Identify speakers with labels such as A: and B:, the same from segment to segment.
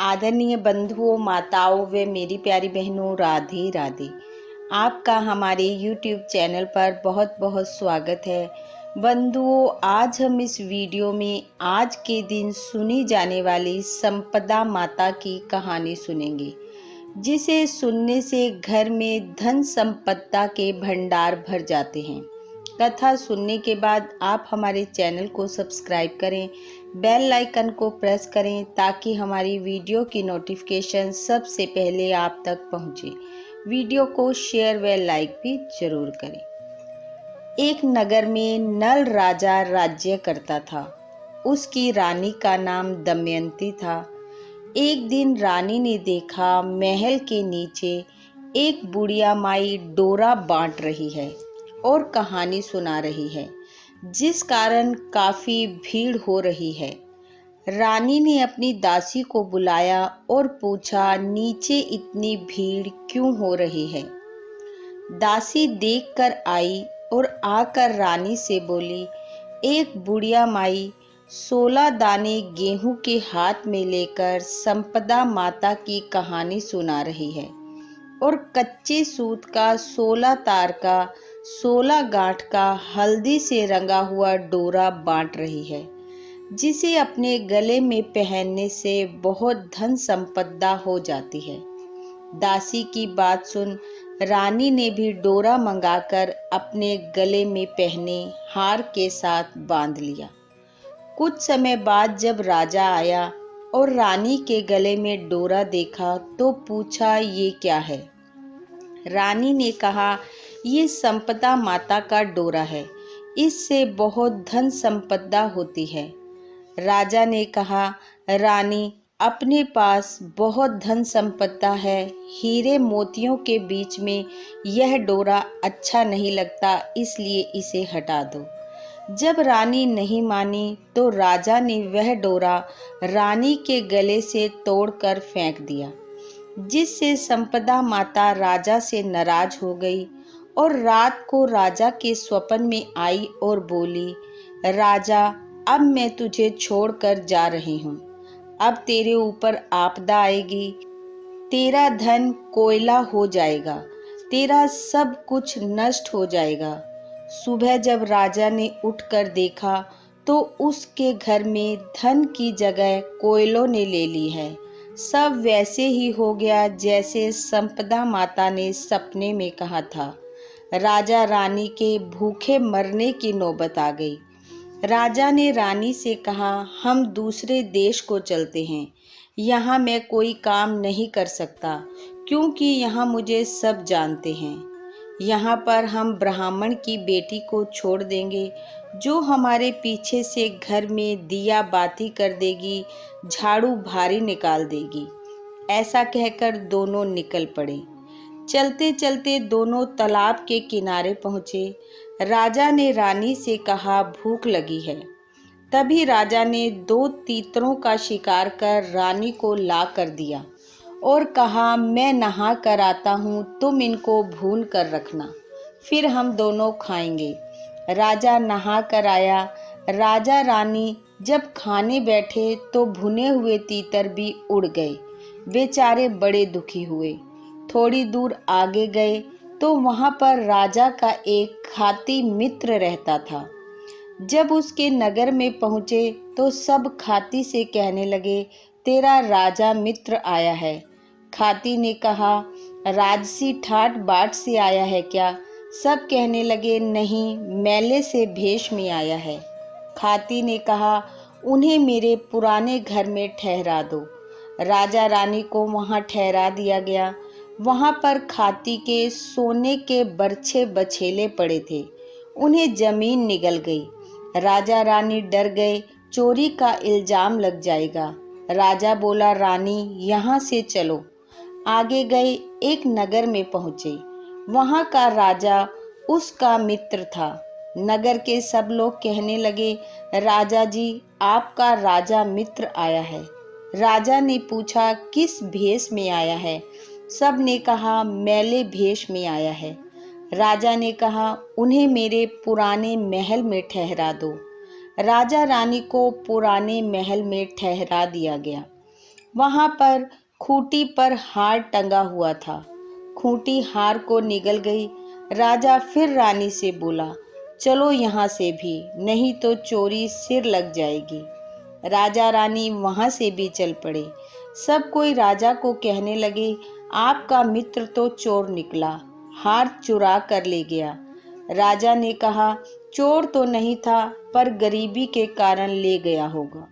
A: आदरणीय बंधुओं, माताओं व मेरी प्यारी बहनों, राधे राधे। आपका हमारे YouTube चैनल पर बहुत बहुत स्वागत है। बंधुओं, आज हम इस वीडियो में आज के दिन सुनी जाने वाली संपदा माता की कहानी सुनेंगे, जिसे सुनने से घर में धन संपदा के भंडार भर जाते हैं। कथा सुनने के बाद आप हमारे चैनल को सब्सक्राइब करें, बेल आइकन को प्रेस करें ताकि हमारी वीडियो की नोटिफिकेशन सबसे पहले आप तक पहुंचे। वीडियो को शेयर व लाइक भी जरूर करें। एक नगर में नल राजा राज्य करता था। उसकी रानी का नाम दमयंती था। एक दिन रानी ने देखा महल के नीचे एक बुढ़िया माई डोरा बांट रही है और कहानी सुना रही है, जिस कारण काफी भीड़ हो रही है। रानी ने अपनी दासी को बुलाया और पूछा, नीचे इतनी भीड़ क्यों हो रही है? दासी देखकर आई और आकर रानी से बोली, एक बुढ़िया माई 16 दाने गेहूं के हाथ में लेकर संपदा माता की कहानी सुना रही है और कच्चे सूत का 16 तार का 16 गांठ का हल्दी से रंगा हुआ डोरा बांट रही है, जिसे अपने गले में पहनने से बहुत धन संपदा हो जाती है। दासी की बात सुन रानी ने भी डोरा मंगाकर अपने गले में पहने हार के साथ बांध लिया। कुछ समय बाद जब राजा आया और रानी के गले में डोरा देखा तो पूछा, ये क्या है? रानी ने कहा, ये संपदा माता का डोरा है, इससे बहुत धन संपदा होती है। राजा ने कहा, रानी, अपने पास बहुत धन संपदा है, हीरे मोतियों के बीच में यह डोरा अच्छा नहीं लगता, इसलिए इसे हटा दो। जब रानी नहीं मानी तो राजा ने वह डोरा रानी के गले से तोड़कर फेंक दिया, जिससे संपदा माता राजा से नाराज हो गई और रात को राजा के स्वप्न में आई और बोली, राजा, अब मैं तुझे छोड़कर जा रही हूँ। अब तेरे ऊपर आपदा आएगी, तेरा धन कोयला हो जाएगा, तेरा सब कुछ नष्ट हो जाएगा। सुबह जब राजा ने उठकर देखा तो उसके घर में धन की जगह कोयलों ने ले ली है। सब वैसे ही हो गया जैसे संपदा माता ने सपने में कहा था। राजा रानी के भूखे मरने की नौबत आ गई। राजा ने रानी से कहा, हम दूसरे देश को चलते हैं। यहाँ मैं कोई काम नहीं कर सकता, क्योंकि यहाँ मुझे सब जानते हैं। यहाँ पर हम ब्राह्मण की बेटी को छोड़ देंगे, जो हमारे पीछे से घर में दिया बाती कर देगी, झाड़ू भारी निकाल देगी। ऐसा कहकर दोनों निकल पड़े। चलते चलते दोनों तालाब के किनारे पहुँचे। राजा ने रानी से कहा, भूख लगी है। तभी राजा ने 2 तीतरों का शिकार कर रानी को ला कर दिया और कहा, मैं नहा कर आता हूँ, तुम इनको भून कर रखना, फिर हम दोनों खाएंगे। राजा नहा कर आया। राजा रानी जब खाने बैठे तो भुने हुए तीतर भी उड़ गए। बेचारे बड़े दुखी हुए। थोड़ी दूर आगे गए तो वहां पर राजा का एक खाती मित्र रहता था। जब उसके नगर में पहुंचे तो सब खाती से कहने लगे, तेरा राजा मित्र आया है। खाती ने कहा, राजसी ठाट बाट से आया है क्या? सब कहने लगे, नहीं, मेले से भेष में आया है। खाती ने कहा, उन्हें मेरे पुराने घर में ठहरा दो। राजा रानी को वहां ठहरा दिया गया। वहां पर खाती के सोने के बरछे बछेले पड़े थे। उन्हें जमीन निगल गई। राजा रानी डर गए, चोरी का इल्जाम लग जाएगा। राजा बोला, रानी, यहाँ से चलो। आगे गए, एक नगर में पहुंचे। वहां का राजा उसका मित्र था। नगर के सब लोग कहने लगे, राजा जी, आपका राजा मित्र आया है। राजा ने पूछा, किस भेष में आया है? सब ने कहा, मैले भेष में आया है। राजा ने कहा, उन्हें मेरे पुराने महल में ठहरा दो। राजा रानी को पुराने महल में ठहरा दिया गया। वहां पर खूंटी पर हार टंगा हुआ था। खूंटी हार को निगल गई। राजा फिर रानी से बोला, चलो यहाँ से भी, नहीं तो चोरी सिर लग जाएगी। राजा रानी वहां से भी चल पड़े। सब कोई राजा को कहने लगे, आपका मित्र तो चोर निकला, हार चुरा कर ले गया। राजा ने कहा, चोर तो नहीं था, पर गरीबी के कारण ले गया होगा।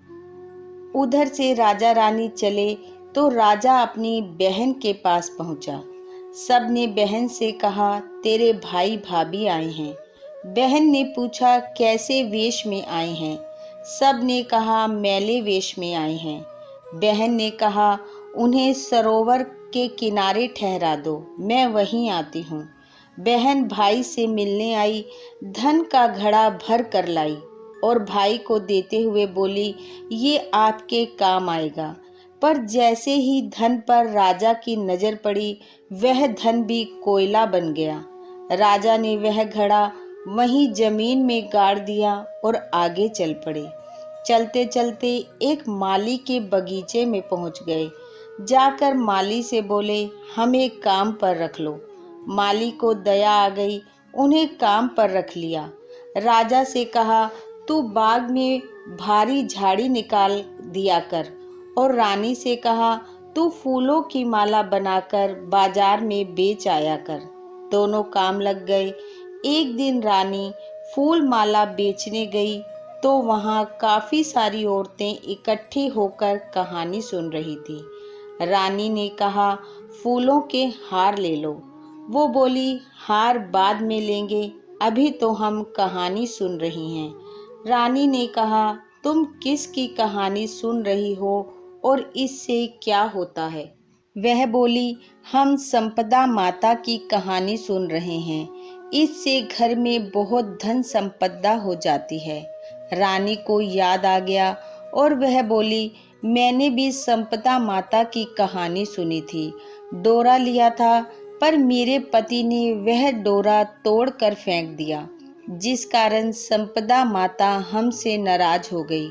A: उधर से राजा रानी चले तो राजा अपनी बहन के पास पहुंचा। सब ने बहन से कहा, तेरे भाई भाभी आए हैं। बहन ने पूछा, कैसे वेश में आए हैं? सब ने कहा, मैले वेश में आए हैं। बहन ने कहा, उन्हें सरोवर के किनारे ठहरा दो, मैं वहीं आती हूँ। बहन भाई से मिलने आई, धन का घड़ा भर कर लाई और भाई को देते हुए बोली, ये आपके काम आएगा। पर जैसे ही धन पर राजा की नजर पड़ी, वह धन भी कोयला बन गया। राजा ने वह घड़ा वहीं जमीन में गाड़ दिया और आगे चल पड़े। चलते चलते एक माली के बगीचे में पहुंच गए। जाकर माली से बोले, हमें काम पर रख लो। माली को दया आ गई, उन्हें काम पर रख लिया। राजा से कहा, तू बाग में भारी झाड़ी निकाल दिया कर। और रानी से कहा, तू फूलों की माला बनाकर बाजार में बेच आया कर। दोनों काम लग गए। एक दिन रानी फूल माला बेचने गई तो वहां काफी सारी औरतें इकट्ठी होकर कहानी सुन रही थी। रानी ने कहा, फूलों के हार ले लो। वो बोली, हार बाद में लेंगे, अभी तो हम कहानी सुन रही हैं। रानी ने कहा, तुम किसकी कहानी सुन रही हो और इससे क्या होता है? वह बोली, हम संपदा माता की कहानी सुन रहे हैं, इससे घर में बहुत धन संपदा हो जाती है। रानी को याद आ गया और वह बोली, मैंने भी संपदा माता की कहानी सुनी थी। डोरा लिया था, पर मेरे पति ने वह डोरा तोड़कर फेंक दिया, जिस कारण संपदा माता हमसे नाराज हो गई।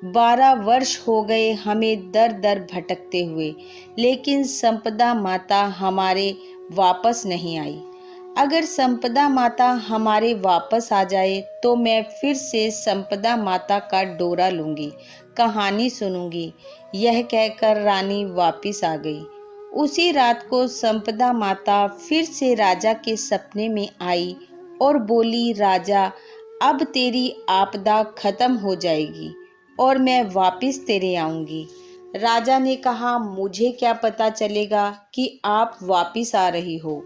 A: 12 वर्ष हो गए हमें दर दर भटकते हुए, लेकिन संपदा माता हमारे वापस नहीं आई। अगर संपदा माता हमारे वापस आ जाए तो मैं फिर से संपदा माता का डोरा लूंगी, कहानी सुनूंगी। यह कहकर रानी वापस आ गई। उसी रात को संपदा माता फिर से राजा के सपने में आई और बोली, राजा, अब तेरी आपदा खत्म हो जाएगी और मैं वापस तेरे आऊंगी। राजा ने कहा, मुझे क्या पता चलेगा कि आप वापस आ रही हो?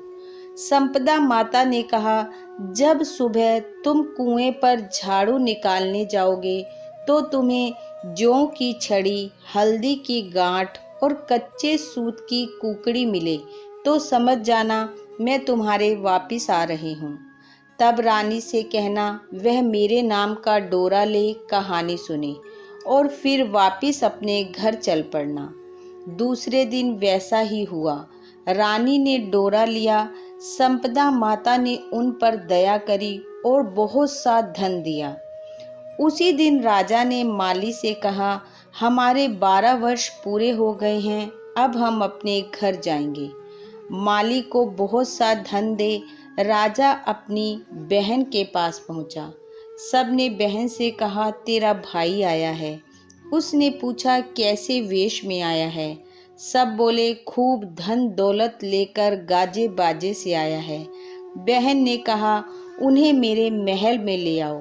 A: संपदा माता ने कहा, जब सुबह तुम कुएं पर झाड़ू निकालने जाओगे तो तुम्हें जौ की छड़ी, हल्दी की गांठ और कच्चे सूत की कुकड़ी मिले तो समझ जाना मैं तुम्हारे वापिस आ रही हूँ। तब रानी से कहना, वह मेरे नाम का डोरा ले कहानी सुने और फिर वापिस अपने घर चल पड़ना। दूसरे दिन वैसा ही हुआ। रानी ने डोरा लिया। संपदा माता ने उन पर दया करी और बहुत सा धन दिया। उसी दिन राजा ने माली से कहा, हमारे 12 वर्ष पूरे हो गए हैं, अब हम अपने घर जाएंगे। माली को बहुत सा धन दे राजा अपनी बहन के पास पहुंचा। सबने बहन से कहा, तेरा भाई आया है। उसने पूछा, कैसे वेश में आया है? सब बोले, खूब धन दौलत लेकर गाजे बाजे से आया है। बहन ने कहा, उन्हें मेरे महल में ले आओ।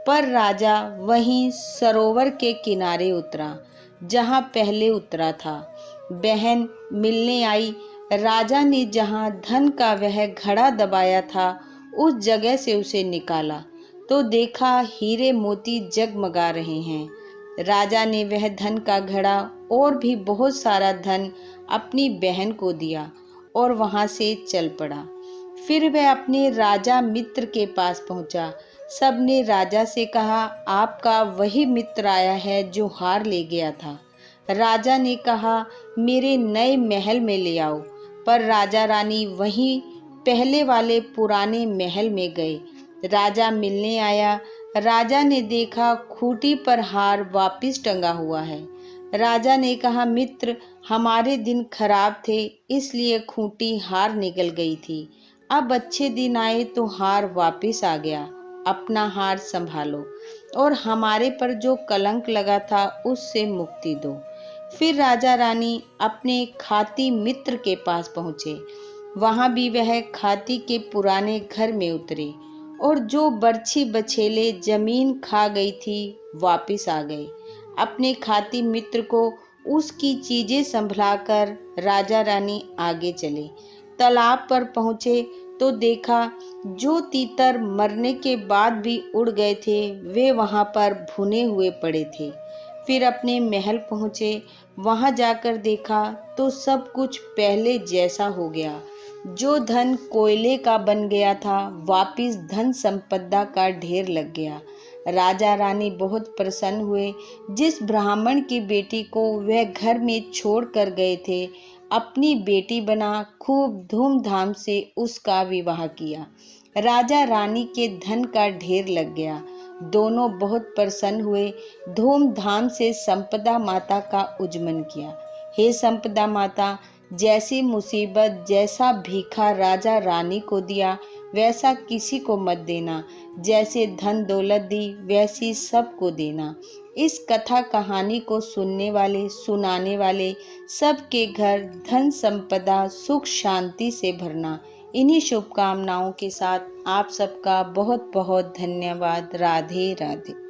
A: पर राजा वहीं सरोवर के किनारे उतरा, जहां पहले उतरा था। बहन मिलने आई। राजा ने जहां धन का वह घड़ा दबाया था, उस जगह से उसे निकाला तो देखा हीरे मोती जगमगा रहे हैं। राजा ने वह धन का घड़ा और भी बहुत सारा धन अपनी बहन को दिया और वहां से चल पड़ा। फिर वह अपने राजा मित्र के पास पहुंचा। सबने राजा से कहा, आपका वही मित्र आया है जो हार ले गया था। राजा ने कहा, मेरे नए महल में ले आओ। पर राजा रानी वहीं पहले वाले पुराने महल में गए। राजा मिलने आया। राजा ने देखा खूंटी पर हार वापिस टंगा हुआ है। राजा ने कहा, मित्र, हमारे दिन खराब थे, इसलिए खूंटी हार निकल गई थी। अब अच्छे दिन आए तो हार वापस आ गया। अपना हार संभालो और हमारे पर जो कलंक लगा था उससे मुक्ति दो। फिर राजा रानी अपने खाती मित्र के पास पहुंचे। वहां भी वह खाती के पुराने घर में उतरे और जो बरछी बछेले जमीन खा गई थी वापिस आ गए। अपने खाती मित्र को उसकी चीजें संभलाकर राजा रानी आगे चले। तालाब पर पहुंचे तो देखा जो तीतर मरने के बाद भी उड़ गए थे वे वहां पर भुने हुए पड़े थे। फिर अपने महल पहुंचे। वहां जाकर देखा तो सब कुछ पहले जैसा हो गया। जो धन कोयले का बन गया था वापिस धन संपदा का ढेर लग गया। राजा रानी बहुत प्रसन्न हुए। जिस ब्राह्मण की बेटी को वह घर में छोड़ कर गए थे अपनी बेटी बना खूब धूमधाम से उसका विवाह किया। राजा रानी के धन का ढेर लग गया। दोनों बहुत प्रसन्न हुए। धूमधाम से संपदा माता का उज्जमन किया। हे संपदा माता, जैसी मुसीबत जैसा भीखा राजा रानी को दिया वैसा किसी को मत देना। जैसे धन दौलत दी वैसी सबको देना। इस कथा कहानी को सुनने वाले सुनाने वाले सबके घर धन संपदा सुख शांति से भरना। इन्हीं शुभकामनाओं के साथ आप सबका बहुत बहुत धन्यवाद। राधे राधे।